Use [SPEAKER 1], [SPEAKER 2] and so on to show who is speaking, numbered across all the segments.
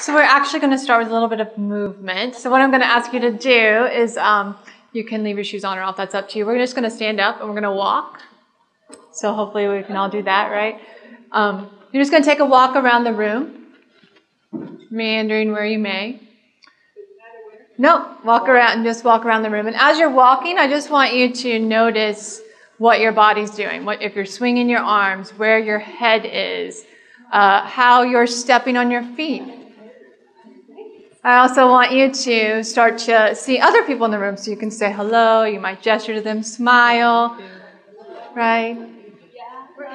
[SPEAKER 1] So we're actually going to start with a little bit of movement. So what I'm going to ask you to do is you can leave your shoes on or off. That's up to you. We're just going to stand up and we're going to walk. So hopefully we can all do that, right? You're just going to take a walk around the room, meandering where you may. No, walk around and just walk around the room. And as you're walking, I just want you to notice what your body's doing. What if you're swinging your arms, where your head is, how you're stepping on your feet. I also want you to start to see other people in the room so you can say hello. You might gesture to them, smile, right?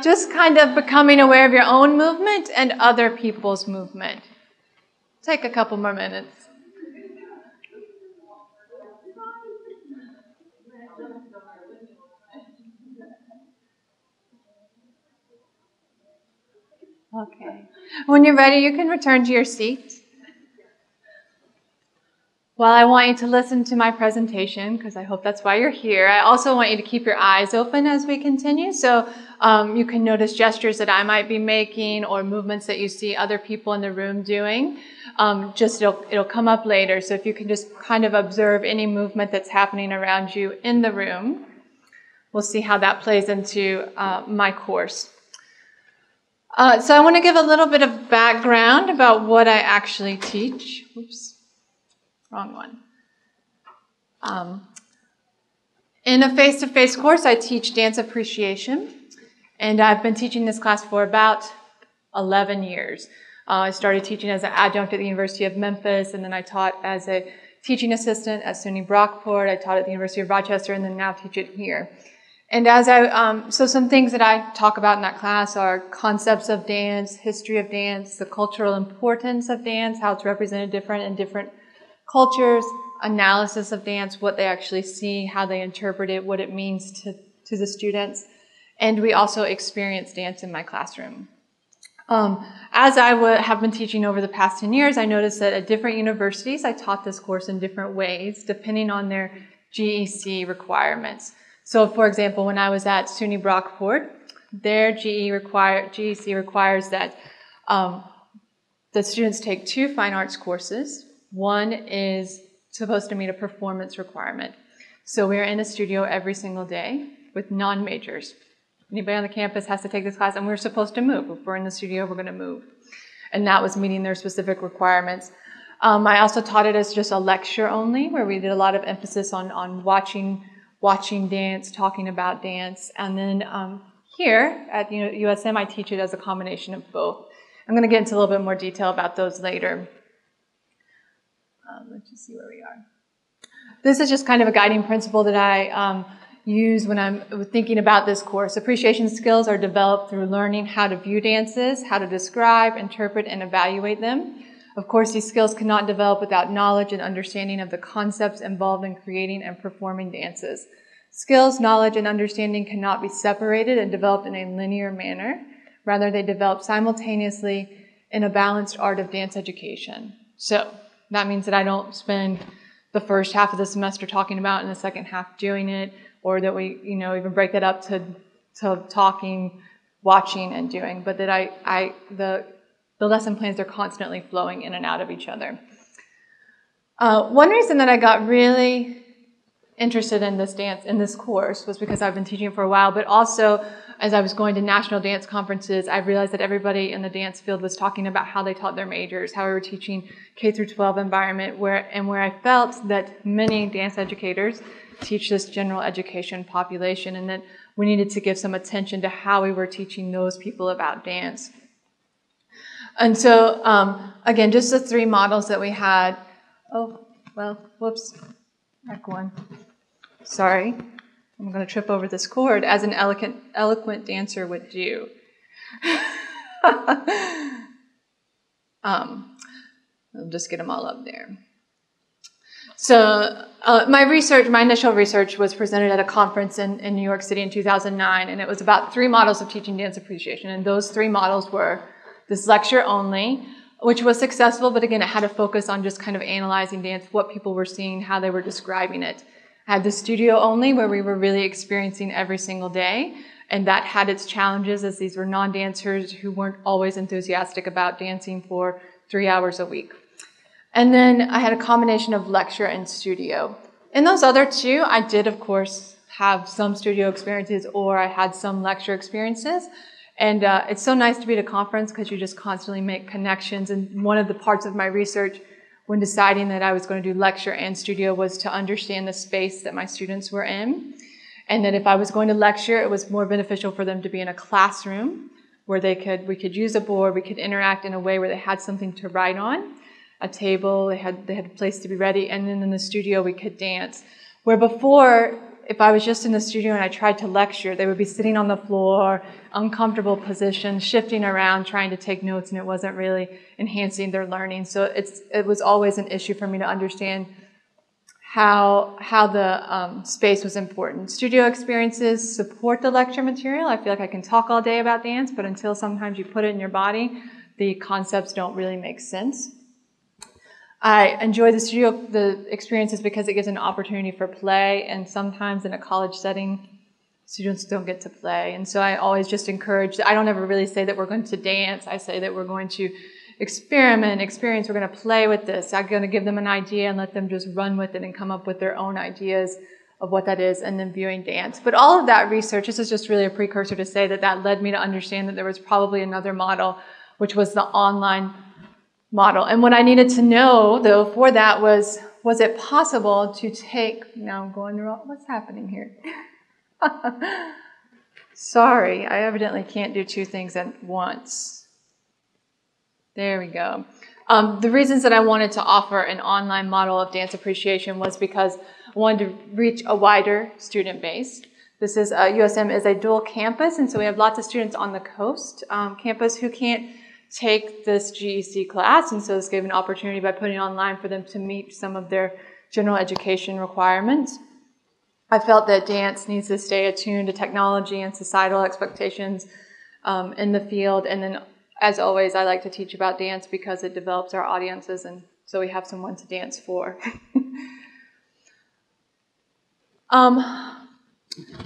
[SPEAKER 1] Just kind of becoming aware of your own movement and other people's movement. Take a couple more minutes. Okay. When you're ready, you can return to your seat. Well, I want you to listen to my presentation because I hope that's why you're here. I also want you to keep your eyes open as we continue. So you can notice gestures that I might be making or movements that you see other people in the room doing. It'll come up later. So if you can just kind of observe any movement that's happening around you in the room, we'll see how that plays into my course. So I want to give a little bit of background about what I actually teach. Oops. Wrong one. In a face-to-face course, I teach dance appreciation, and I've been teaching this class for about 11 years. I started teaching as an adjunct at the University of Memphis, and then I taught as a teaching assistant at SUNY Brockport. I taught at the University of Rochester, and then now teach it here. And so some things that I talk about in that class are concepts of dance, history of dance, the cultural importance of dance, how it's represented different in different cultures, analysis of dance, what they actually see, how they interpret it, what it means to the students. And we also experience dance in my classroom. As I have been teaching over the past 10 years, I noticed that at different universities, I taught this course in different ways, depending on their GEC requirements. So, for example, when I was at SUNY Brockport, their GEC requires that the students take 2 fine arts courses. One is supposed to meet a performance requirement. So we're in a studio every single day with non-majors. Anybody on the campus has to take this class, and we're supposed to move. If we're in the studio, we're going to move. And that was meeting their specific requirements. I also taught it as just a lecture only, where we did a lot of emphasis on watching dance, talking about dance. And then here at USM, I teach it as a combination of both. I'm going to get into a little bit more detail about those later. Let's just see where we are. This is just kind of a guiding principle that I use when I'm thinking about this course. Appreciation skills are developed through learning how to view dances, how to describe, interpret, and evaluate them. Of course, these skills cannot develop without knowledge and understanding of the concepts involved in creating and performing dances. Skills, knowledge, and understanding cannot be separated and developed in a linear manner. Rather, they develop simultaneously in a balanced art of dance education. So that means that I don't spend the first half of the semester talking about and the second half doing it, or that we, even break that up to talking, watching, and doing, but that the lesson plans are constantly flowing in and out of each other. One reason that I got really interested in this course was because I've been teaching it for a while, but also as I was going to national dance conferences, I realized that everybody in the dance field was talking about how they taught their majors, how we were teaching K through 12 environment, where I felt that many dance educators teach this general education population, and that we needed to give some attention to how we were teaching those people about dance. And so, again, just the 3 models that we had. Oh, well, whoops, back one. Sorry. I'm going to trip over this cord as an eloquent dancer would do. I'll just get them all up there. So my initial research was presented at a conference in New York City in 2009, and it was about 3 models of teaching dance appreciation. And those 3 models were this lecture only, which was successful, but again, it had a focus on just kind of analyzing dance, what people were seeing, how they were describing it. I had the studio only, where we were really experiencing every single day, and that had its challenges, as these were non-dancers who weren't always enthusiastic about dancing for 3 hours a week. And then I had a combination of lecture and studio. In those other two, I did, of course, have some studio experiences, or I had some lecture experiences. And it's so nice to be at a conference because you just constantly make connections. And one of the parts of my research when deciding that I was going to do lecture and studio was to understand the space that my students were in. And that if I was going to lecture, it was more beneficial for them to be in a classroom where we could use a board, we could interact in a way where they had something to write on, a table, they had a place to be ready, and then in the studio we could dance. Where before, if I was just in the studio and I tried to lecture, they would be sitting on the floor, uncomfortable positions, shifting around, trying to take notes, and it wasn't really enhancing their learning. So it was always an issue for me to understand how the space was important. Studio experiences support the lecture material. I feel like I can talk all day about dance, but until sometimes you put it in your body, the concepts don't really make sense. I enjoy the experiences because it gives an opportunity for play, and sometimes in a college setting, students don't get to play. And so I always just encourage, I don't ever really say that we're going to dance. I say that we're going to experience, we're going to play with this. I'm going to give them an idea and let them just run with it and come up with their own ideas of what that is, and then viewing dance. But all of that research, this is just really a precursor to say that led me to understand that there was probably another model, which was the online model. And what I needed to know, though, for that was it possible to take, now I'm going wrong, what's happening here? Sorry, I evidently can't do two things at once. There we go. The reasons that I wanted to offer an online model of dance appreciation was because I wanted to reach a wider student base. This is USM is a dual campus, and so we have lots of students on the coast campus who can't take this GEC class, and so this gave an opportunity by putting it online for them to meet some of their general education requirements. I felt that dance needs to stay attuned to technology and societal expectations in the field, and then as always, I like to teach about dance because it develops our audiences, and so we have someone to dance for.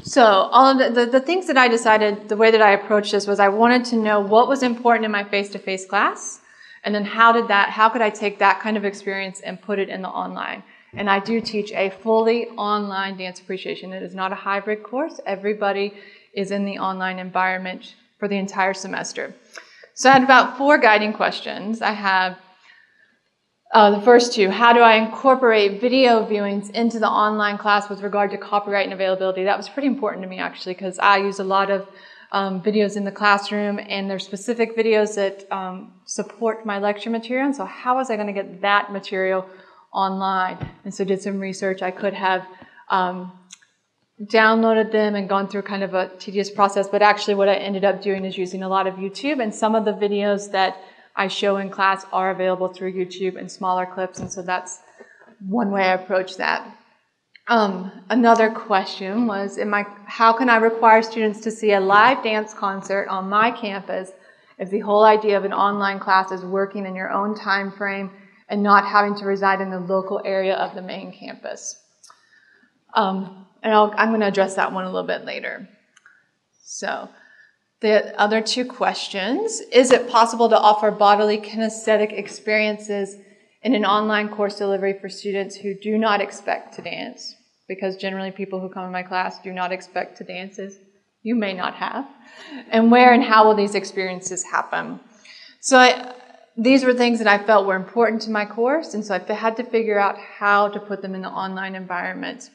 [SPEAKER 1] So all of the things that I decided, the way that I approached this was I wanted to know what was important in my face-to-face class, and then how could I take that kind of experience and put it in the online. And I do teach a fully online dance appreciation. It is not a hybrid course. Everybody is in the online environment for the entire semester. So I had about 4 guiding questions. I have the first 2, how do I incorporate video viewings into the online class with regard to copyright and availability? That was pretty important to me, actually, because I use a lot of videos in the classroom, and there's specific videos that support my lecture material. And so how was I going to get that material online? And so did some research. I could have downloaded them and gone through kind of a tedious process, but actually what I ended up doing is using a lot of YouTube, and some of the videos that I show in class are available through YouTube in smaller clips, and so that's one way I approach that. Another question was, how can I require students to see a live dance concert on my campus if the whole idea of an online class is working in your own time frame and not having to reside in the local area of the main campus? And I'm going to address that one a little bit later. So the other 2 questions, is it possible to offer bodily kinesthetic experiences in an online course delivery for students who do not expect to dance? Because generally people who come in my class do not expect to dance, as you may not have. And where and how will these experiences happen? So these were things that I felt were important to my course, and so I had to figure out how to put them in the online environment.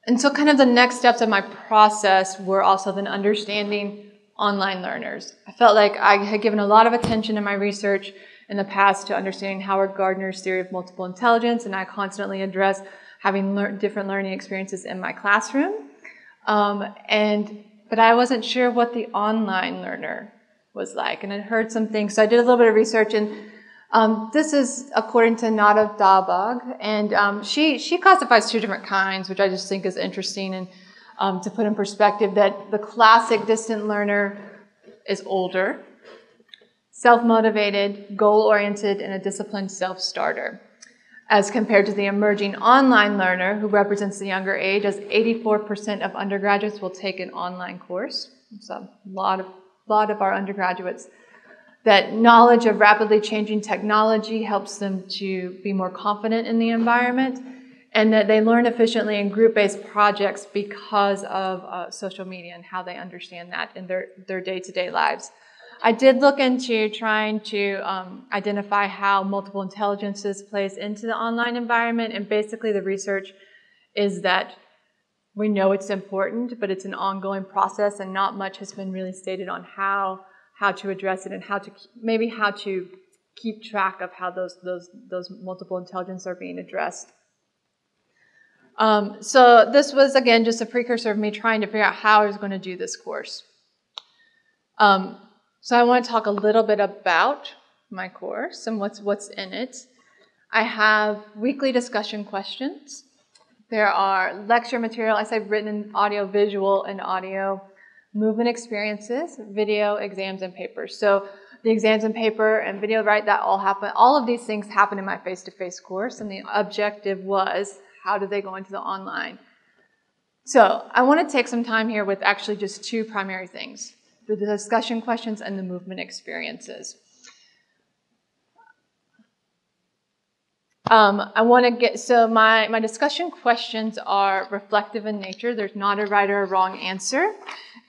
[SPEAKER 1] And so kind of the next steps of my process were also then understanding online learners. I felt like I had given a lot of attention in my research in the past to understanding Howard Gardner's theory of multiple intelligence, and I constantly address having different learning experiences in my classroom. But I wasn't sure what the online learner was like, and I heard some things. So I did a little bit of research, and this is according to Nada Dabag, and she classifies 2 different kinds, which I just think is interesting, and to put in perspective that the classic distant learner is older, self-motivated, goal-oriented, and a disciplined self-starter, as compared to the emerging online learner, who represents the younger age, as 84% of undergraduates will take an online course. So a lot of our undergraduates that knowledge of rapidly changing technology helps them to be more confident in the environment, and that they learn efficiently in group-based projects because of social media and how they understand that in their day-to-day lives. I did look into trying to identify how multiple intelligences plays into the online environment, and basically the research is that we know it's important, but it's an ongoing process, and not much has been really stated on how to address it and how to keep track of how those multiple intelligences are being addressed. So this was, again, just a precursor of me trying to figure out how I was going to do this course. So I want to talk a little bit about my course and what's in it. I have weekly discussion questions. There are lecture material, as I've written in audio, visual, and audio, movement experiences, video, exams, and papers. So the exams and paper and video, right, that all happen. All of these things happen in my face-to-face course, and the objective was, how do they go into the online? So I want to take some time here with actually just two primary things: the discussion questions and the movement experiences. So my discussion questions are reflective in nature. There's not a right or a wrong answer.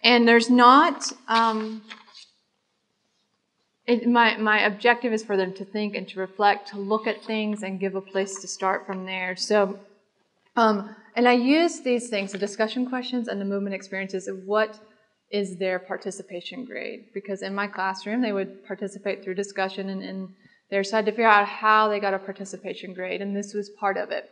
[SPEAKER 1] And there's not, my objective is for them to think and to reflect, to look at things and give a place to start from there. So, and I use these things, the discussion questions and the movement experiences, of what is their participation grade. Because in my classroom, they would participate through discussion, and they decided to figure out how they got a participation grade, and this was part of it.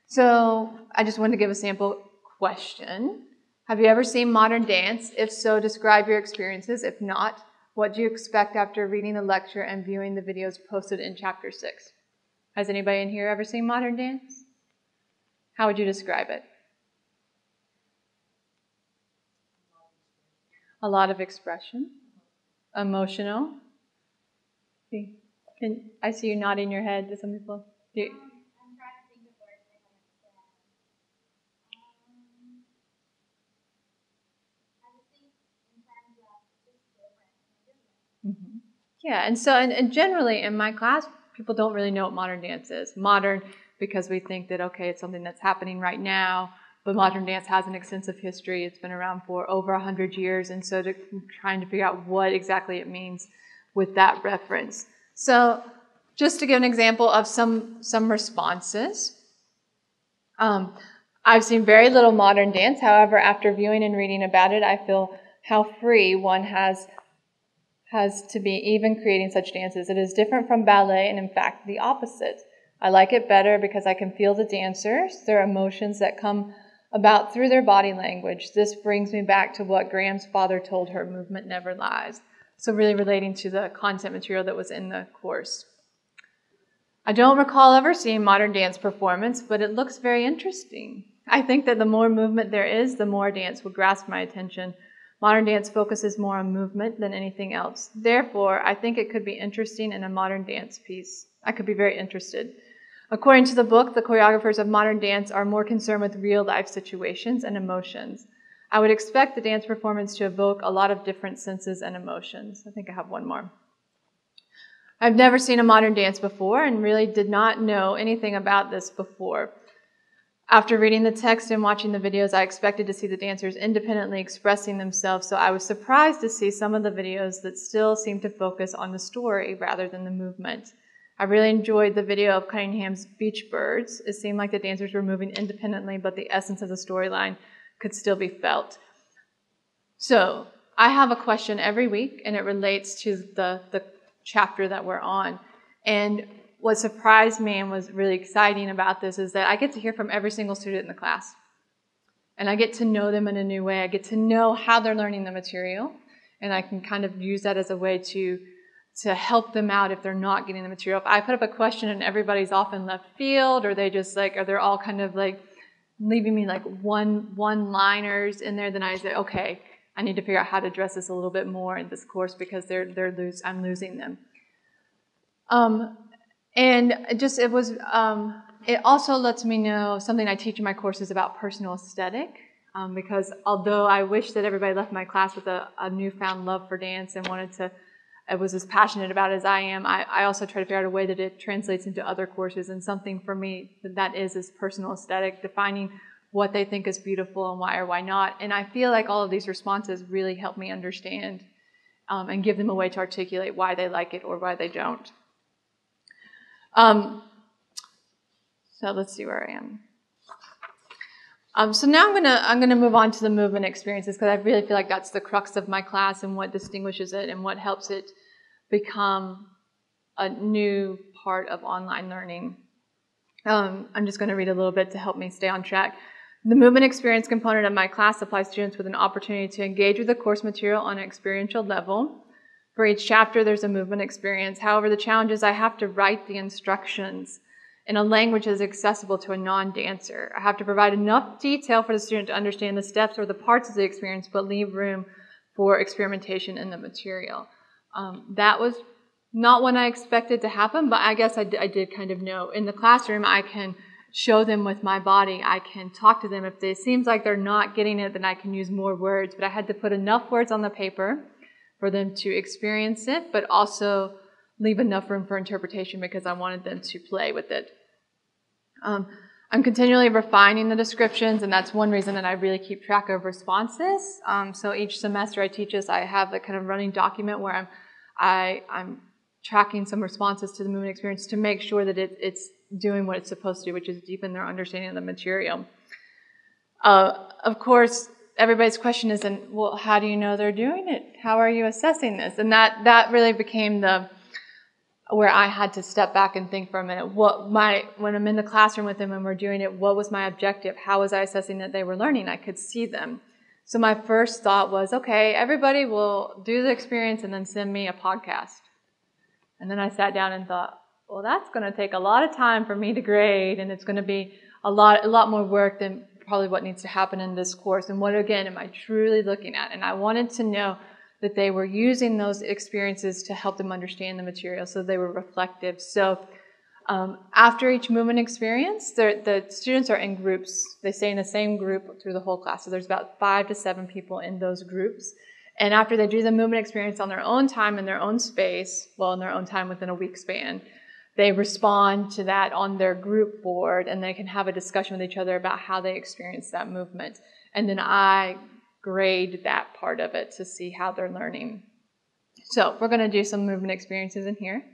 [SPEAKER 1] So I just wanted to give a sample question. Have you ever seen modern dance? If so, describe your experiences. If not, what do you expect after reading the lecture and viewing the videos posted in Chapter 6? Has anybody in here ever seen modern dance? How would you describe it? A lot of expression. Emotional. I see you nodding your head to some people. I'm trying to think of words I just think in terms of just different. Mm-hmm. Yeah, and generally in my class, people don't really know what modern dance is. Modern, because we think that, okay, it's something that's happening right now, but modern dance has an extensive history. It's been around for over 100 years, and so trying to figure out what exactly it means with that reference. So just to give an example of some responses, I've seen very little modern dance. However, after viewing and reading about it, I feel how free one has to be even creating such dances. It is different from ballet, and in fact, the opposite. I like it better because I can feel the dancers, their emotions that come about through their body language. This brings me back to what Graham's father told her: movement never lies. So really relating to the content material that was in the course. I don't recall ever seeing modern dance performance, but it looks very interesting. I think that the more movement there is, the more dance will grasp my attention. Modern dance focuses more on movement than anything else. Therefore, I think it could be interesting in a modern dance piece. I could be very interested. According to the book, the choreographers of modern dance are more concerned with real-life situations and emotions. I would expect the dance performance to evoke a lot of different senses and emotions. I think I have one more. I've never seen a modern dance before and really did not know anything about this before. After reading the text and watching the videos, I expected to see the dancers independently expressing themselves, so I was surprised to see some of the videos that still seem to focus on the story rather than the movement. I really enjoyed the video of Cunningham's Beach Birds. It seemed like the dancers were moving independently, but the essence of the storyline could still be felt. So I have a question every week, and it relates to the chapter that we're on. And what surprised me and was really exciting about this is that I get to hear from every single student in the class. And I get to know them in a new way. I get to know how they're learning the material, and I can kind of use that as a way to help them out if they're not getting the material. If I put up a question and everybody's off in left field, or they're all kind of like leaving me like one-liners in there, then I say, okay, I need to figure out how to address this a little bit more in this course because I'm losing them. It also lets me know something I teach in my courses about personal aesthetic, because although I wish that everybody left my class with a newfound love for dance and wanted to was as passionate about it as I am, I also try to figure out a way that it translates into other courses, and something for me that is personal aesthetic, defining what they think is beautiful and why or why not. And I feel like all of these responses really help me understand and give them a way to articulate why they like it or why they don't. So let's see where I am. So now I'm gonna move on to the movement experiences, because I really feel like that's the crux of my class and what distinguishes it and what helps it become a new part of online learning. I'm just going to read a little bit to help me stay on track. The movement experience component of my class supplies students with an opportunity to engage with the course material on an experiential level. For each chapter, there's a movement experience. However, the challenge is I have to write the instructions in a language that is accessible to a non-dancer. I have to provide enough detail for the student to understand the steps or the parts of the experience, but leave room for experimentation in the material. That was not what I expected to happen, but I guess I did kind of know. In the classroom, I can show them with my body. I can talk to them. If it seems like they're not getting it, then I can use more words. But I had to put enough words on the paper for them to experience it, but also leave enough room for interpretation because I wanted them to play with it. I'm continually refining the descriptions, and that's one reason that I really keep track of responses. So each semester I teach this, I have a kind of running document where I'm tracking some responses to the movement experience to make sure that it's doing what it's supposed to do, which is deepen their understanding of the material. Of course, everybody's question is, well, how do you know they're doing it? How are you assessing this? And that really became where I had to step back and think for a minute. When I'm in the classroom with them and we're doing it, what was my objective? How was I assessing that they were learning? I could see them. So my first thought was, okay, everybody will do the experience and then send me a podcast. And then I sat down and thought, well, that's going to take a lot of time for me to grade, and it's going to be a lot more work than probably what needs to happen in this course. And what, again, am I truly looking at? And I wanted to know that they were using those experiences to help them understand the material, so they were reflective. So after each movement experience, the students are in groups. They stay in the same group through the whole class. So there's about 5 to 7 people in those groups. And after they do the movement experience on their own time in their own space, well, in their own time within a week span, they respond to that on their group board, and they can have a discussion with each other about how they experienced that movement. And then I grade that part of it to see how they're learning. So we're going to do some movement experiences in here,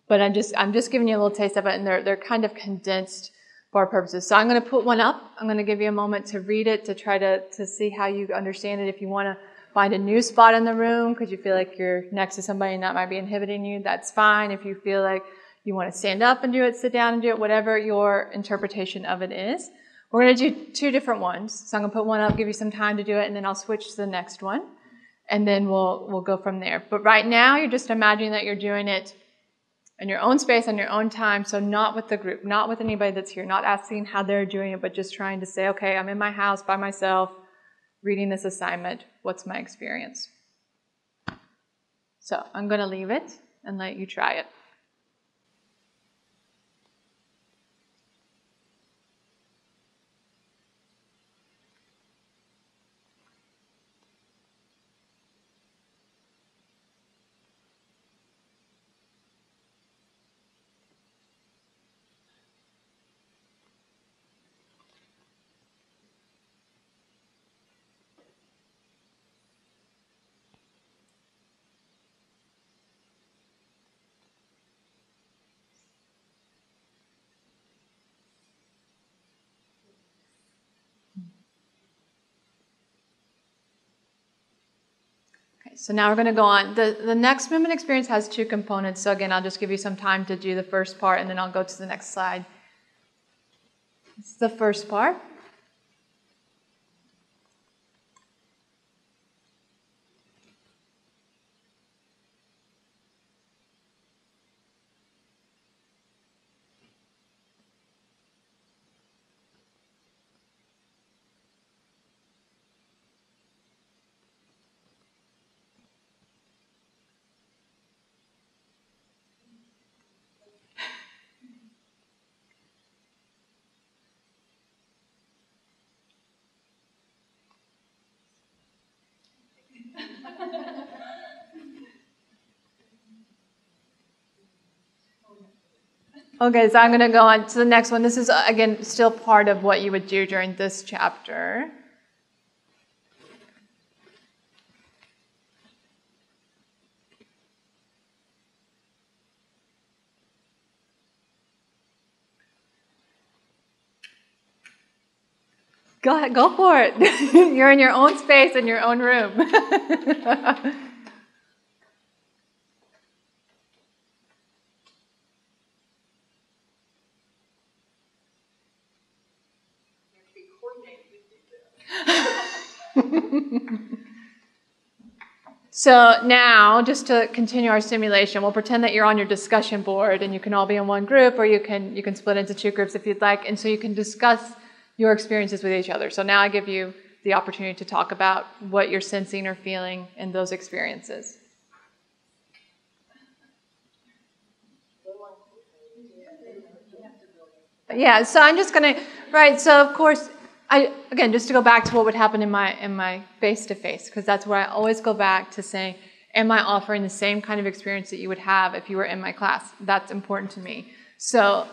[SPEAKER 1] but I'm just giving you a little taste of it, and they're kind of condensed for our purposes. So I'm going to put one up. I'm going to give you a moment to read it, to try to see how you understand it. If you want to find a new spot in the room because you feel like you're next to somebody and that might be inhibiting you, that's fine. If you feel like you want to stand up and do it, sit down and do it, whatever your interpretation of it is. We're going to do 2 different ones. So I'm going to put one up, give you some time to do it, and then I'll switch to the next one. And then we'll go from there. But right now, you're just imagining that you're doing it in your own space, on your own time, so not with the group, not with anybody that's here, not asking how they're doing it, but just trying to say, okay, I'm in my house by myself, reading this assignment. What's my experience? So I'm going to leave it and let you try it. So now we're going to go on. The next movement experience has 2 components. So again, I'll just give you some time to do the first part, and then I'll go to the next slide. This is the first part. Okay, so I'm going to go on to the next one. This is, again, still part of what you would do during this chapter. Go ahead, go for it. You're in your own space, in your own room. So now, just to continue our simulation, we'll pretend that you're on your discussion board, and you can all be in one group, or you can split into two groups if you'd like, and so you can discuss your experiences with each other. So now I give you the opportunity to talk about what you're sensing or feeling in those experiences. Yeah, so I'm just going to, right, so of course, again, just to go back to what would happen in my face-to-face, because that's where I always go back to say, am I offering the same kind of experience that you would have if you were in my class? That's important to me. So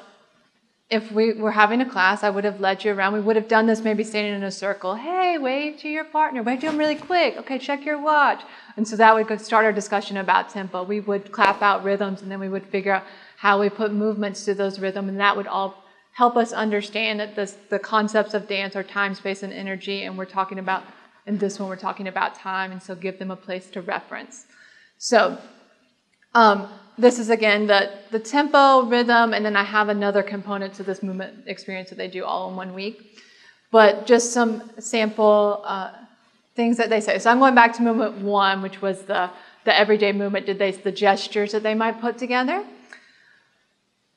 [SPEAKER 1] if we were having a class, I would have led you around. We would have done this maybe standing in a circle. Hey, wave to your partner. Wave to them really quick. Okay, check your watch. And so that would start our discussion about tempo. We would clap out rhythms, and then we would figure out how we put movements to those rhythms, and that would all help us understand that the concepts of dance are time, space, and energy, and we're talking about, in this one, we're talking about time, and so give them a place to reference. So this is, again, the tempo, rhythm, and then I have another component to this movement experience that they do all in 1 week. But just some sample things that they say. So I'm going back to movement 1, which was the everyday movement, the gestures that they might put together.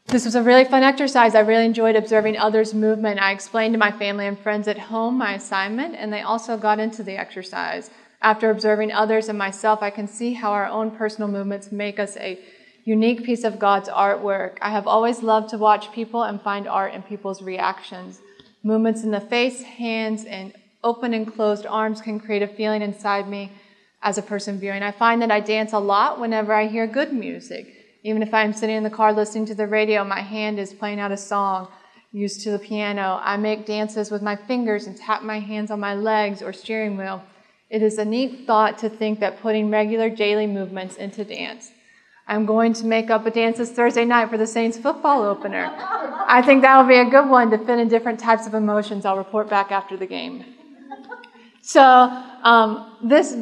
[SPEAKER 1] This was a really fun exercise. I really enjoyed observing others' movement. I explained to my family and friends at home my assignment, and they also got into the exercise. After observing others and myself, I can see how our own personal movements make us a unique piece of God's artwork. I have always loved to watch people and find art in people's reactions. Movements in the face, hands, and open and closed arms can create a feeling inside me as a person viewing. I find that I dance a lot whenever I hear good music. Even if I'm sitting in the car listening to the radio, my hand is playing out a song used to the piano. I make dances with my fingers and tap my hands on my legs or steering wheel. It is a neat thought to think that putting regular daily movements into dance. I'm going to make up a dance this Thursday night for the Saints football opener. I think that will be a good one to fit in different types of emotions. I'll report back after the game. So this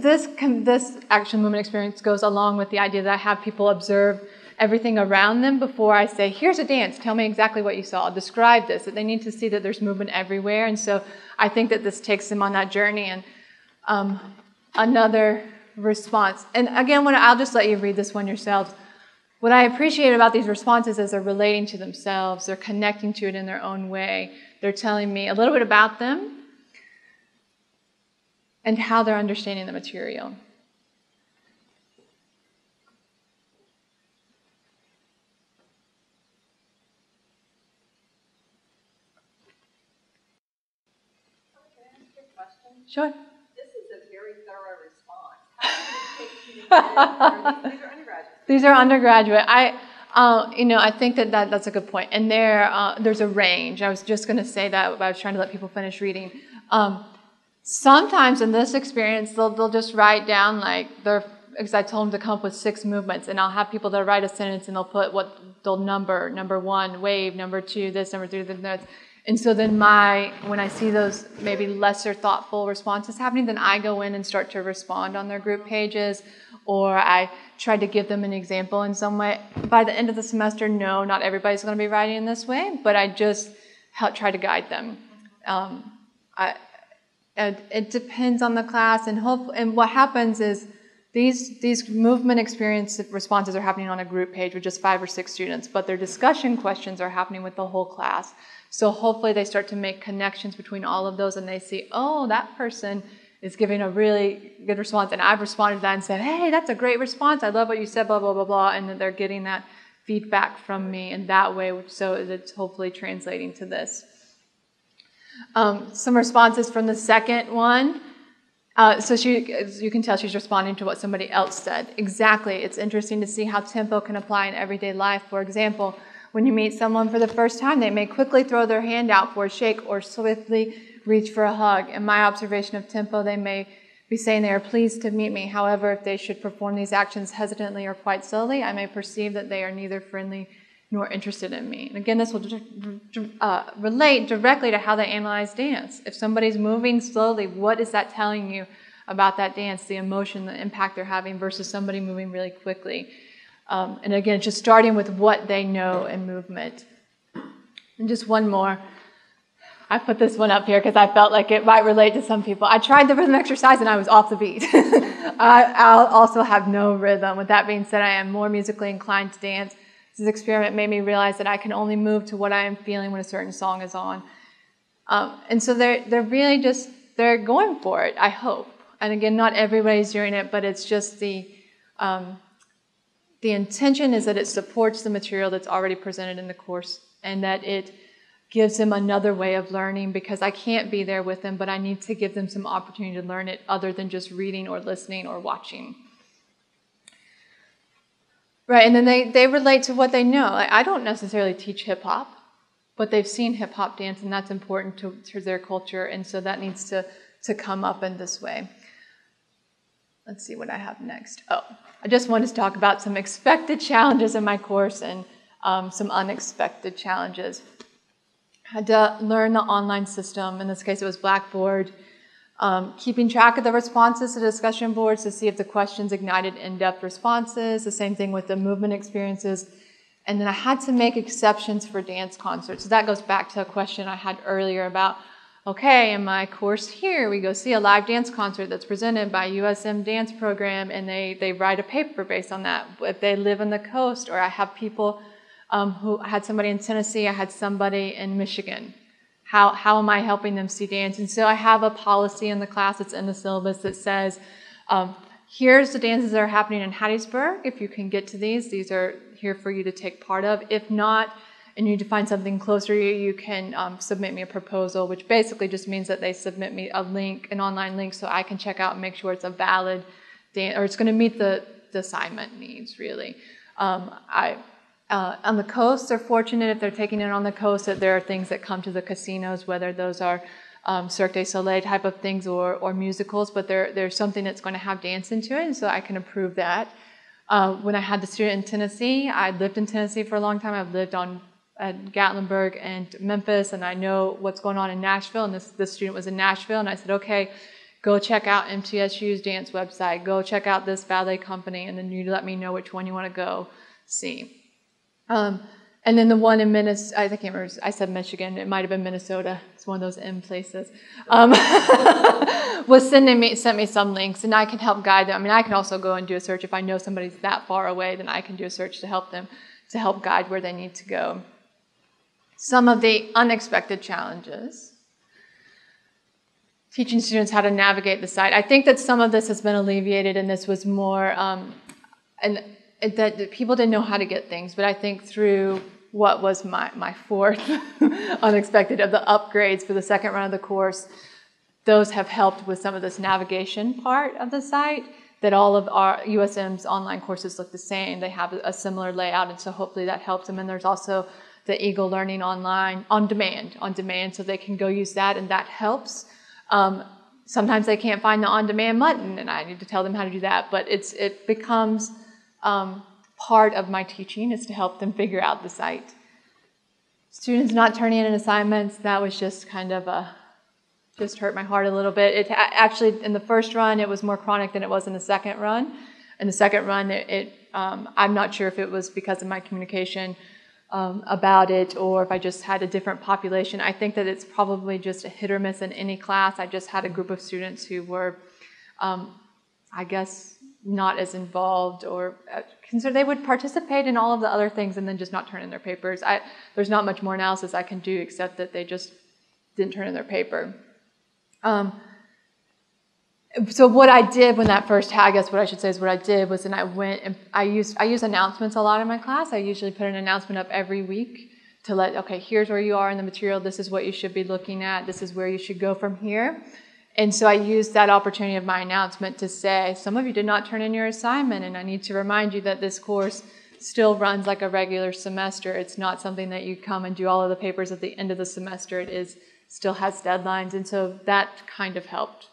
[SPEAKER 1] action movement experience goes along with the idea that I have people observe everything around them before I say, here's a dance, tell me exactly what you saw, describe this, that they need to see that there's movement everywhere. And so I think that this takes them on that journey. And another response, and again, I'll just let you read this one yourselves. What I appreciate about these responses is they're relating to themselves, they're connecting to it in their own way, they're telling me a little bit about them and how they're understanding the material. Sure.
[SPEAKER 2] This is a very thorough response. How long did it take you to get? These are undergraduates.
[SPEAKER 1] These are undergraduate. I think that's a good point. And there's a range. I was just going to say that, but I was trying to let people finish reading. Sometimes in this experience, they'll just write down because I told them to come up with 6 movements, and I'll have people that write a sentence and they'll put what they'll number 1, wave, number 2, this, number 3, this. And so then when I see those maybe lesser thoughtful responses happening, then I go in and start to respond on their group pages, or I try to give them an example in some way. By the end of the semester, no, not everybody's going to be writing in this way, but I just try to guide them. It depends on the class, and what happens is these movement experience responses are happening on a group page with just 5 or 6 students, but their discussion questions are happening with the whole class. So hopefully they start to make connections between all of those, and they see, oh, that person is giving a really good response, and I've responded to that and said, hey, that's a great response, I love what you said, blah, blah, blah, blah, and then they're getting that feedback from me in that way, so it's hopefully translating to this. Some responses from the second one. So as you can tell, she's responding to what somebody else said. Exactly. It's interesting to see how tempo can apply in everyday life. For example, When you meet someone for the first time, they may quickly throw their hand out for a shake or swiftly reach for a hug. In my observation of tempo, they may be saying they are pleased to meet me. However, if they should perform these actions hesitantly or quite slowly, I may perceive that they are neither friendly nor interested in me. And again, this will relate directly to how they analyze dance. If somebody's moving slowly, what is that telling you about that dance, the emotion, the impact they're having versus somebody moving really quickly? And again, just starting with what they know in movement. And just one more. I put this one up here because I felt like it might relate to some people. I tried the rhythm exercise and I was off the beat. I also have no rhythm. With that being said, I am more musically inclined to dance. This experiment made me realize that I can only move to what I am feeling when a certain song is on. And so they're really just, they're going for it, I hope. And again, not everybody's doing it, but it's just the intention is that it supports the material that's already presented in the course and that it gives them another way of learning, because I can't be there with them, but I need to give them some opportunity to learn it other than just reading or listening or watching. Right, and then they relate to what they know. I don't necessarily teach hip-hop, but they've seen hip-hop dance, and that's important to their culture, and so that needs to come up in this way. Let's see what I have next. Oh, I just wanted to talk about some expected challenges in my course and some unexpected challenges. I had to learn the online system. In this case, it was Blackboard. Keeping track of the responses to discussion boards to see if the questions ignited in-depth responses. The same thing with the movement experiences. And then I had to make exceptions for dance concerts. So that goes back to a question I had earlier about, okay, in my course here, we go see a live dance concert that's presented by USM Dance Program, and they write a paper based on that. If they live on the coast, or I have people who I had somebody in Tennessee, I had somebody in Michigan. How am I helping them see dance? And so I have a policy in the class that's in the syllabus that says, here's the dances that are happening in Hattiesburg. If you can get to these are here for you to take part of. If not, and you need to find something closer, you can submit me a proposal, which basically just means that they submit me a link, an online link, so I can check out and make sure it's a valid dance, or it's going to meet the assignment needs, really. On the coast, they're fortunate if they're taking it on the coast that there are things that come to the casinos, whether those are Cirque du Soleil type of things or musicals, but there's something that's going to have dance into it, and so I can approve that. When I had the student in Tennessee, I lived in Tennessee for a long time. I've lived at Gatlinburg and Memphis, and I know what's going on in Nashville, and this student was in Nashville, and I said, okay, go check out MTSU's dance website, go check out this ballet company, and then you let me know which one you want to go see. And then the one in Minnesota, I can't remember, I said Michigan, it might have been Minnesota, it's one of those M places, sent me some links, and I can help guide them. I mean, I can also go and do a search. If I know somebody's that far away, then I can do a search to help them, to help guide where they need to go. Some of the unexpected challenges. Teaching students how to navigate the site. I think that some of this has been alleviated, and this was more, that people didn't know how to get things, but I think through what was my fourth unexpected of the upgrades for the second run of the course, those have helped with some of this navigation part of the site, that all of our USM's online courses look the same. They have a similar layout, and so hopefully that helps them. And there's also the Eagle Learning Online on demand, so they can go use that, and that helps. Sometimes they can't find the on-demand button, and I need to tell them how to do that, but it becomes part of my teaching is to help them figure out the site. Students not turning in assignments, that was just kind of just hurt my heart a little bit. It actually, in the first run, it was more chronic than it was in the second run. In the second run, I'm not sure if it was because of my communication about it, or if I just had a different population. I think that it's probably just a hit or miss in any class. I just had a group of students who were, I guess, not as involved, or consider they would participate in all of the other things and then just not turn in their papers. There's not much more analysis I can do except that they just didn't turn in their paper. So what I did when that first, I guess what I should say is what I did was then I went and I use announcements a lot in my class. I usually put an announcement up every week to okay, here's where you are in the material. This is what you should be looking at. This is where you should go from here. And so I used that opportunity of my announcement to say, some of you did not turn in your assignment, and I need to remind you that this course still runs like a regular semester. It's not something that you come and do all of the papers at the end of the semester. It still has deadlines, and so that kind of helped.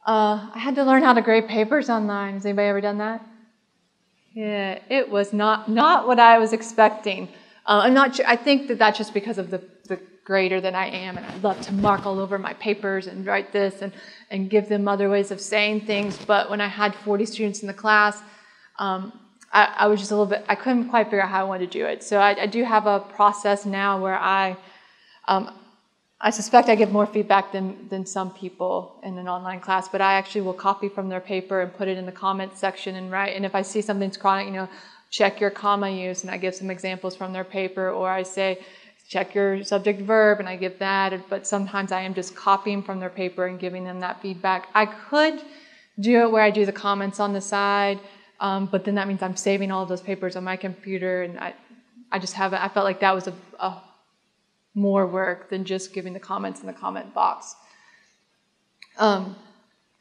[SPEAKER 1] I had to learn how to grade papers online. Has anybody ever done that? Yeah, it was not what I was expecting. I'm not sure. I think that's just because of the grader that I am, and I love to mark all over my papers and write this and give them other ways of saying things. But when I had 40 students in the class, I was just a little bit, I couldn't quite figure out how I wanted to do it. So I do have a process now where I suspect I give more feedback than some people in an online class, but I actually will copy from their paper and put it in the comments section and write. And if I see something's chronic, check your comma use, and I give some examples from their paper, or I say, check your subject verb, and I give that. But sometimes I am just copying from their paper and giving them that feedback. I could do it where I do the comments on the side, but then that means I'm saving all of those papers on my computer, and I just haven't. I felt like that was a more work than just giving the comments in the comment box. And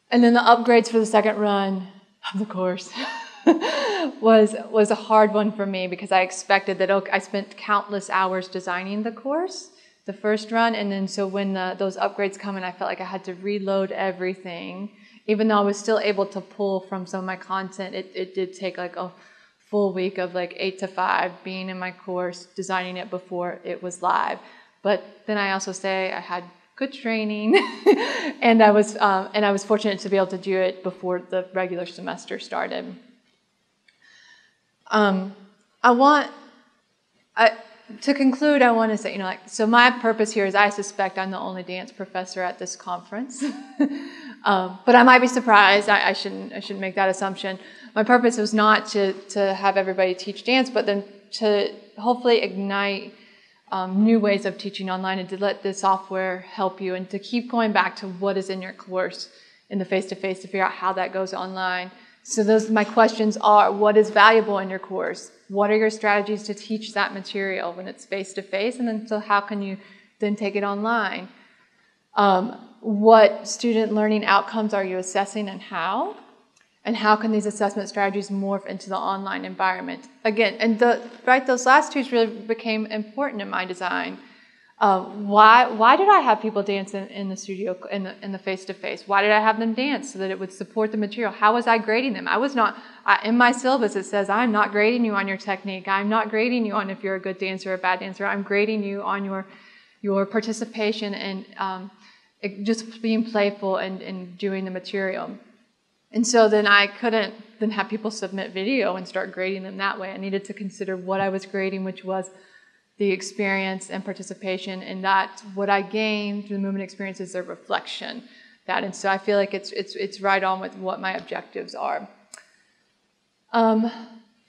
[SPEAKER 1] then the upgrades for the second run of the course was a hard one for me, because I expected that I spent countless hours designing the course, the first run, and then so when those upgrades come in, I felt like I had to reload everything. Even though I was still able to pull from some of my content, it did take like a full week of like 8 to 5 being in my course, designing it before it was live. But then I also say I had good training, and I was fortunate to be able to do it before the regular semester started. To conclude, I want to say, so my purpose here is, I suspect I'm the only dance professor at this conference, but I might be surprised. I shouldn't make that assumption. My purpose was not to have everybody teach dance, but then to hopefully ignite new ways of teaching online, and to let the software help you, and to keep going back to what is in your course in the face-to-face to figure out how that goes online. So my questions are: what is valuable in your course? What are your strategies to teach that material when it's face-to-face? And then, so how can you then take it online? What student learning outcomes are you assessing, and how? And how can these assessment strategies morph into the online environment? Again, and those last two really became important in my design. Why did I have people dance in the studio, in the face-to-face? Why did I have them dance? So that it would support the material. How was I grading them? I was not, in my syllabus it says, I'm not grading you on your technique. I'm not grading you on if you're a good dancer or a bad dancer. I'm grading you on your participation and just being playful and doing the material. And so then I couldn't then have people submit video and start grading them that way. I needed to consider what I was grading, which was the experience and participation, and that what I gained through the movement experience is a reflection. And so I feel like it's right on with what my objectives are.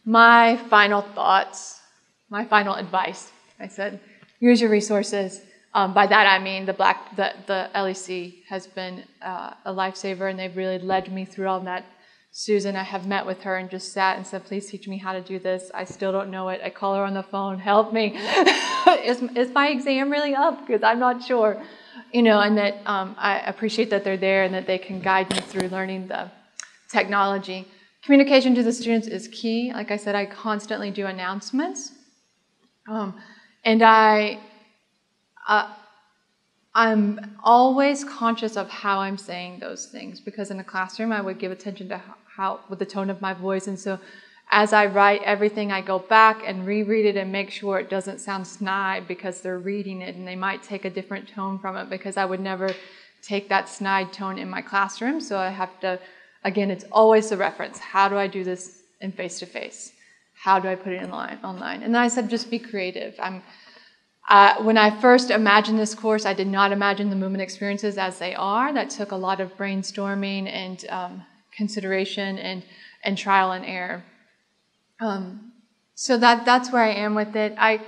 [SPEAKER 1] My final thoughts, my final advice. I said, use your resources. By that I mean the LEC has been a lifesaver, and they've really led me through all that. Susan, I have met with her and just sat and said, please teach me how to do this. I still don't know it. I call her on the phone, help me. Is my exam really up? Because I'm not sure. And that I appreciate that they're there and that they can guide me through learning the technology. Communication to the students is key. Like I said, I constantly do announcements. And I'm always conscious of how I'm saying those things, because in a classroom I would give attention to with the tone of my voice, and so as I write everything, I go back and reread it and make sure it doesn't sound snide because they're reading it, and they might take a different tone from it, because I would never take that snide tone in my classroom. So I have to, again, it's always the reference. How do I do this in face-to-face? How do I put it in online? And then I said, just be creative. When I first imagined this course, I did not imagine the movement experiences as they are. That took a lot of brainstorming and consideration and trial and error. So that's where I am with it. I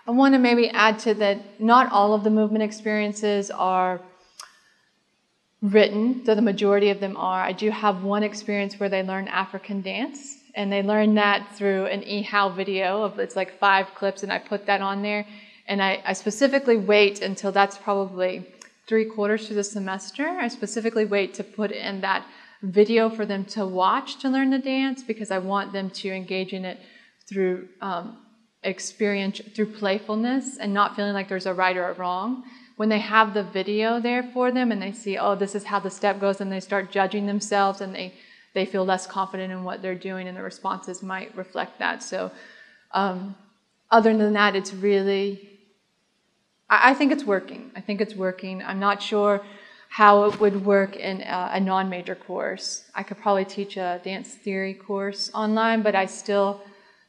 [SPEAKER 1] want to maybe add to that, not all of the movement experiences are written, though the majority of them are. I do have one experience where they learn African dance, and they learn that through an eHow video it's like 5 clips, and I put that on there. And I specifically wait until that's probably 3/4 through the semester. I specifically wait to put in that video for them to watch to learn the dance, because I want them to engage in it through experience, through playfulness, and not feeling like there's a right or a wrong. When they have the video there for them and they see, oh, this is how the step goes, and they start judging themselves, and they feel less confident in what they're doing, and the responses might reflect that. So other than that, it's really, I think it's working. I think it's working. I'm not sure how it would work in a non-major course. I could probably teach a dance theory course online, but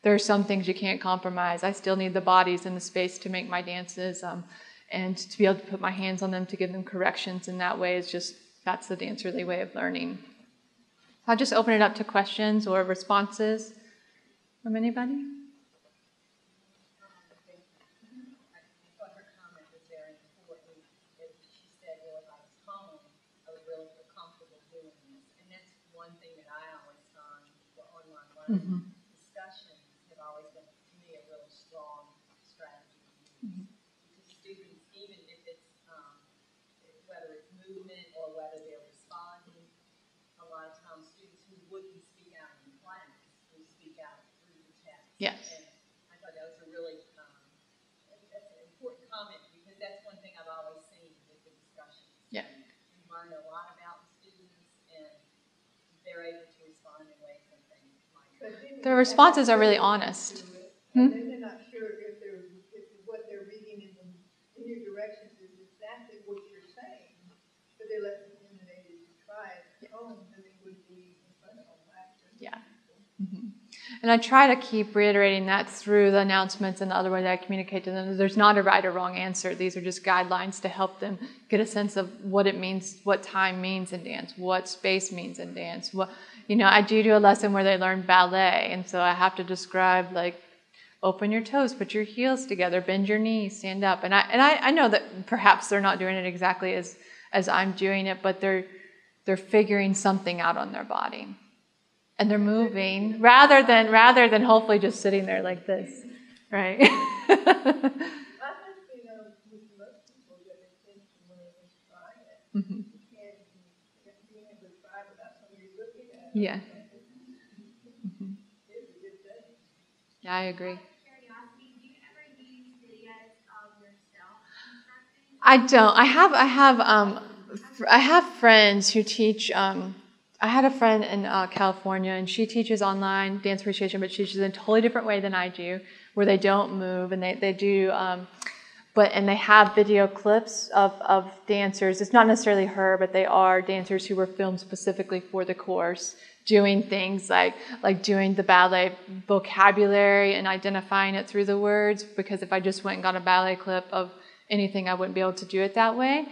[SPEAKER 1] there are some things you can't compromise. I still need the bodies and the space to make my dances, and to be able to put my hands on them to give them corrections in that way that's the dancerly way of learning. I'll just open it up to questions or responses from anybody. Mm-hmm.
[SPEAKER 2] Discussions have always been, to me, a really strong strategy. Mm-hmm. Students, even if it's whether it's movement or whether they're responding, a lot of times students who wouldn't speak out in class will speak out through the text.
[SPEAKER 1] Yes.
[SPEAKER 2] And I thought that was a really that's an important comment, because that's one thing I've always seen with the discussions.
[SPEAKER 1] Yeah.
[SPEAKER 2] You learn a lot about the students, and they're able to respond in ways that they might.
[SPEAKER 1] The responses are really honest.
[SPEAKER 3] And then they're not sure if what they're reading in your directions is exactly what you're saying. But they're less intimidated to try it at home than they would be in front of them.
[SPEAKER 1] Yeah. Mm-hmm. And I try to keep reiterating that through the announcements and the other way that I communicate to them. There's not a right or wrong answer. These are just guidelines to help them get a sense of what it means, what time means in dance, what space means in dance. I do a lesson where they learn ballet, and so I have to describe, like, open your toes, put your heels together, bend your knees, stand up. And I know that perhaps they're not doing it exactly as I'm doing it, but they're figuring something out on their body. And they're moving rather than hopefully just sitting there like this, right?
[SPEAKER 3] I think, with most people that they tend to want to just try it.
[SPEAKER 1] Mm-hmm.
[SPEAKER 3] You can't be able to try without somebody looking at it.
[SPEAKER 1] Yeah. Mm-hmm.
[SPEAKER 3] It's a good thing.
[SPEAKER 1] Yeah, I agree.
[SPEAKER 4] Curiosity, do you ever use videos of yourself instructing?
[SPEAKER 1] I don't. I have friends who teach. I had a friend in California, and she teaches online dance appreciation, but she teaches in a totally different way than I do, where they don't move, and they do, and they have video clips of dancers. It's not necessarily her, but they are dancers who were filmed specifically for the course, doing things like doing the ballet vocabulary and identifying it through the words, because if I just went and got a ballet clip of anything, I wouldn't be able to do it that way.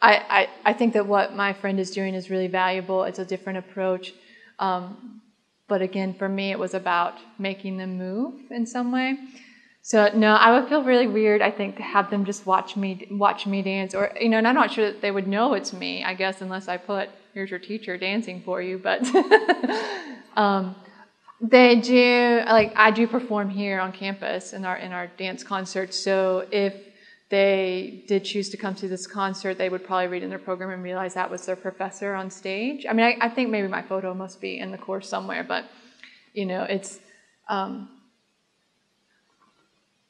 [SPEAKER 1] I think that what my friend is doing is really valuable. It's a different approach. But again, for me, it was about making them move in some way. So no, I would feel really weird, I think, to have them just watch me dance, or and I'm not sure that they would know it's me, I guess, unless I put, here's your teacher dancing for you. But they do, I do perform here on campus in our dance concerts. So if they did choose to come to this concert, they would probably read in their program and realize that was their professor on stage. I mean, I think maybe my photo must be in the course somewhere, but it's.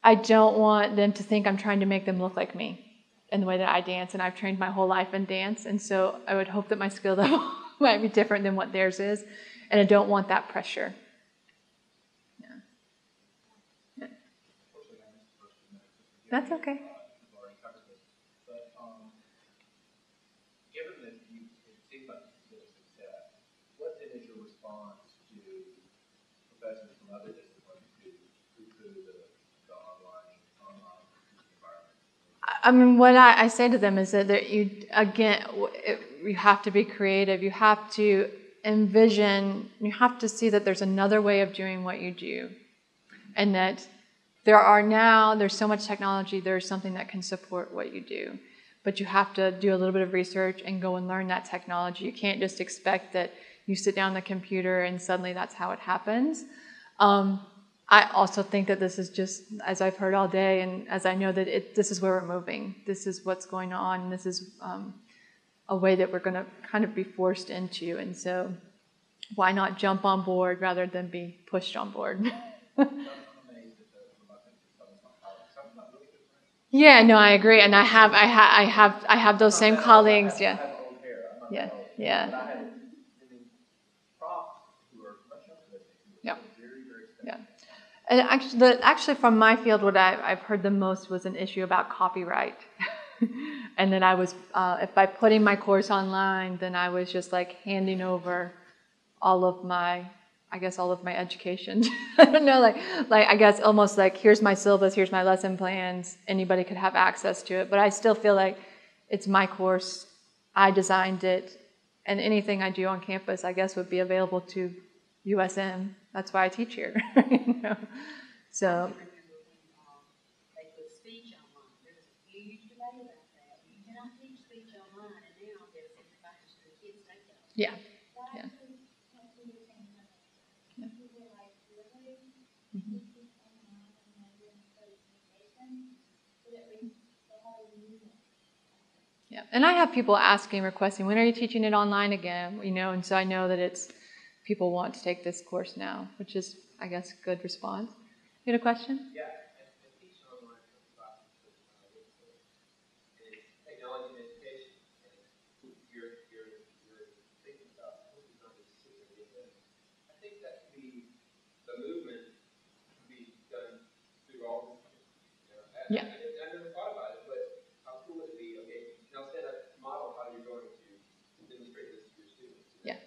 [SPEAKER 1] I don't want them to think I'm trying to make them look like me in the way that I dance, and I've trained my whole life in dance, and so I would hope that my skill level might be different than what theirs is, and I don't want that pressure. Yeah. That's okay.
[SPEAKER 5] Given that you seem like you did a success, what then is your response to professors from other disciplines who poo-poo the online environment?
[SPEAKER 1] I mean, what I say to them is that you have to be creative. You have to envision. You have to see that there's another way of doing what you do, and that there's so much technology. There's something that can support what you do. But you have to do a little bit of research and go and learn that technology. You can't just expect that you sit down on the computer and suddenly that's how it happens. I also think that this is just, as I've heard all day, and as I know that this is where we're moving. This is what's going on. This is a way that we're going to kind of be forced into. And so why not jump on board rather than be pushed on board? Yeah, no, I agree, and I have those same colleagues. Yeah,
[SPEAKER 5] I have old hair. I'm not
[SPEAKER 1] yeah,
[SPEAKER 5] that old.
[SPEAKER 1] yeah.
[SPEAKER 5] But I have profs who are much younger than me, who are
[SPEAKER 1] Yeah.
[SPEAKER 5] very, very
[SPEAKER 1] Yeah.
[SPEAKER 5] expensive.
[SPEAKER 1] And actually, from my field, what I've heard the most was an issue about copyright. And then I was, if by putting my course online, then I was just like handing over all of my education. I don't know, like I guess almost like here's my syllabus, here's my lesson plans. Anybody could have access to it, but I still feel like it's my course. I designed it, and anything I do on campus, I guess, would be available to USM. That's why I teach here. You know? So.
[SPEAKER 2] I can remember when they put speech online. There was a huge debate about that. You cannot teach speech online, and now they're sending it back to the kids. Take it.
[SPEAKER 1] Yeah. Yeah. Yeah, and I have people asking, requesting, when are you teaching it online again? You know, and so I know that it's people want to take this course now, which is, I guess, a good response. You had a question?
[SPEAKER 5] Yeah, I teach online classes in technology and education, and you're thinking about who's not just sitting there doing this. I think that could be the movement could be done through all this.
[SPEAKER 1] Yeah.
[SPEAKER 5] I never thought about it, but how cool would it be? Okay, now set a model how you're going to demonstrate this to your students.
[SPEAKER 1] Yeah.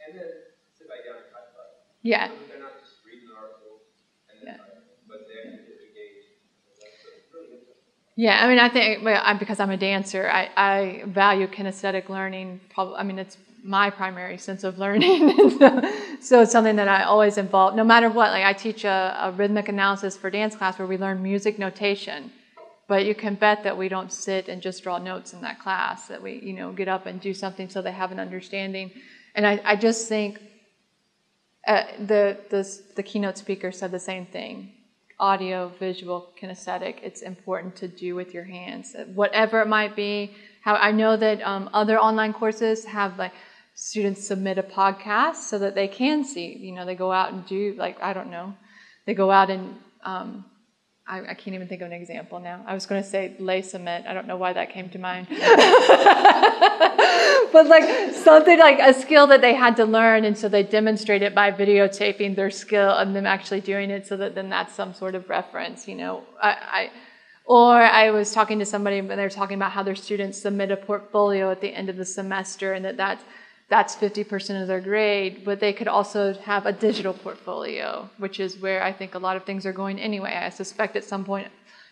[SPEAKER 5] And then sit back down and type about it.
[SPEAKER 1] Yeah.
[SPEAKER 5] So that they're not just reading an article and then but they actually get engaged. That's really interesting.
[SPEAKER 1] Yeah, I mean, I think because I'm a dancer, I value kinesthetic learning. I mean, it's my primary sense of learning. So it's something that I always involve, no matter what. Like I teach a rhythmic analysis for dance class where we learn music notation. But you can bet that we don't sit and just draw notes in that class, that we, you know, get up and do something so they have an understanding. And I just think the keynote speaker said the same thing. Audio, visual, kinesthetic, it's important to do with your hands. Whatever it might be. How I know that other online courses have like students submit a podcast so that they can see, you know, they go out and do like, I don't know, they go out and I can't even think of an example now. I was going to say lay cement. I don't know why that came to mind. But like something like a skill that they had to learn, and so they demonstrate it by videotaping their skill and them actually doing it, so that then that's some sort of reference, you know. Or I was talking to somebody and they were talking about how their students submit a portfolio at the end of the semester, and that's 50% of their grade, but they could also have a digital portfolio, which is where I think a lot of things are going anyway. I suspect at some point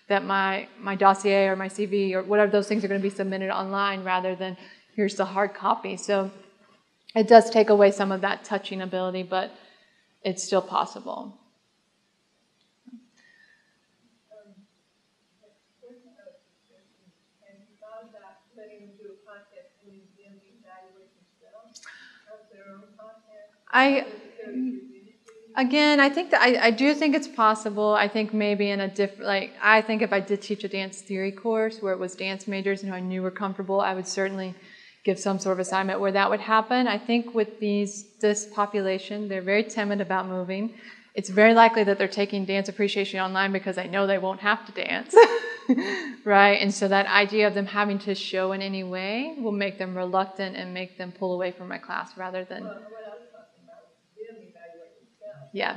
[SPEAKER 1] that my dossier or my CV or whatever, those things are going to be submitted online rather than here's the hard copy. So it does take away some of that touching ability, but it's still possible.
[SPEAKER 3] Have you thought about letting them do a contest and then evaluate themselves of their own content?
[SPEAKER 1] Again, I think that I do think it's possible. I think maybe in a different, like, I think if I did teach a dance theory course where it was dance majors and who I knew were comfortable, I would certainly give some sort of assignment where that would happen. I think with this population, they're very timid about moving. It's very likely that they're taking dance appreciation online because they know they won't have to dance, right? And so that idea of them having to show in any way will make them reluctant and make them pull away from my class rather than...
[SPEAKER 3] Well, what I was talking about was them evaluating themselves.
[SPEAKER 1] Yeah.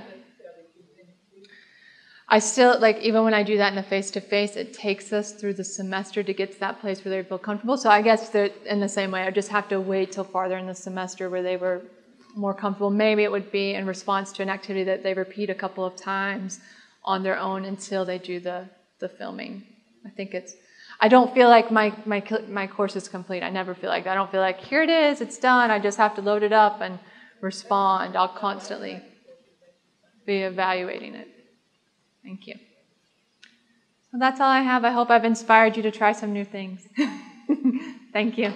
[SPEAKER 1] I still, like, even when I do that in a face-to-face, it takes us through the semester to get to that place where they feel comfortable. So I guess they're in the same way. I just have to wait till farther in the semester where they were more comfortable. Maybe it would be in response to an activity that they repeat a couple of times on their own until they do the filming. I think it's... I don't feel like my course is complete. I never feel like that. I don't feel like, here it is, it's done. I just have to load it up and respond. I'll constantly be evaluating it. Thank you. So that's all I have. I hope I've inspired you to try some new things. Thank you.